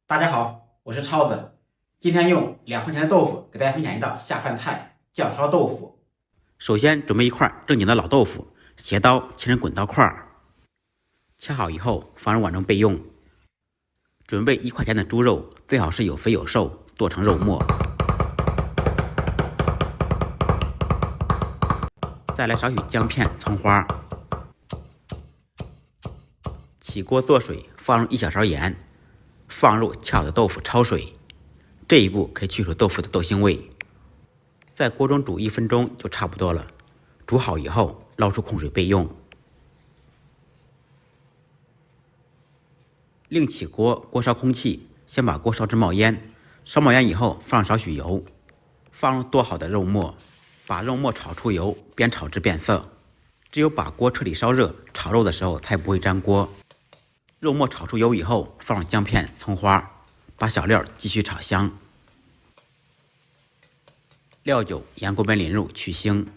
大家好，我是超子，今天用2块钱的豆腐给大家分享一道下饭菜——酱烧豆腐。首先准备一块正经的老豆腐，斜刀切成滚刀块，切好以后放入碗中备用。准备1块钱的猪肉，最好是有肥有瘦，剁成肉末。再来少许姜片、葱花。起锅做水，放入1小勺盐。放入切好的豆腐焯水，这一步可以去除豆腐的豆腥味。在锅中煮1分钟就差不多了。煮好以后捞出控水备用。另起锅，锅烧空气，先把锅烧至冒烟，烧冒烟以后放少许油，放入剁好的肉末，把肉末炒出油，煸炒至变色。只有把锅彻底烧热，炒肉的时候才不会粘锅。肉末炒出油以后，放入姜片、葱花，把小料继续炒香。料酒、盐、锅本淋入去腥。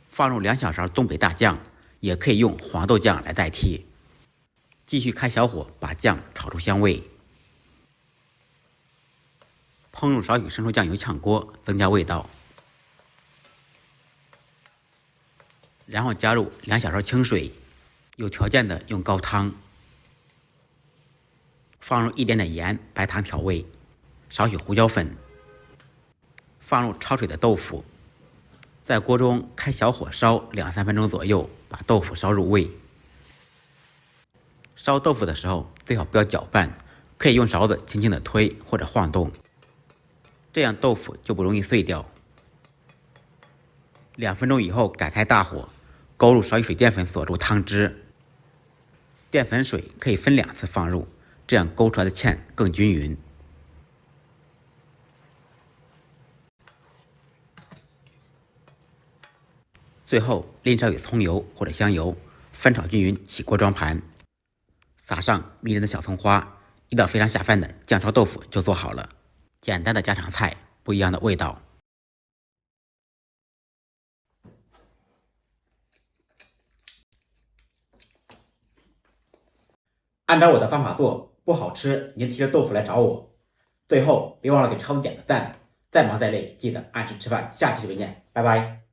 放入2小勺东北大酱，也可以用黄豆酱来代替。继续开小火，把酱炒出香味。烹入少许生抽酱油炝锅，增加味道。然后加入2小勺清水，有条件的用高汤。放入一点点盐、白糖调味，少许胡椒粉。放入焯水的豆腐，在锅中开小火烧2-3分钟左右，把豆腐烧入味。烧豆腐的时候最好不要搅拌，可以用勺子轻轻的推或者晃动，这样豆腐就不容易碎掉。2分钟以后改开大火，勾入少许水淀粉锁住汤汁。淀粉水可以分2次放入，这样勾出来的芡更均匀。最后淋少许葱油或者香油，翻炒均匀，起锅装盘，撒上迷人的小葱花，一道非常下饭的酱烧豆腐就做好了。简单的家常菜，不一样的味道。按照我的方法做，不好吃您提着豆腐来找我。最后别忘了给超子点个赞，再忙再累记得按时吃饭。下期视频见，拜拜。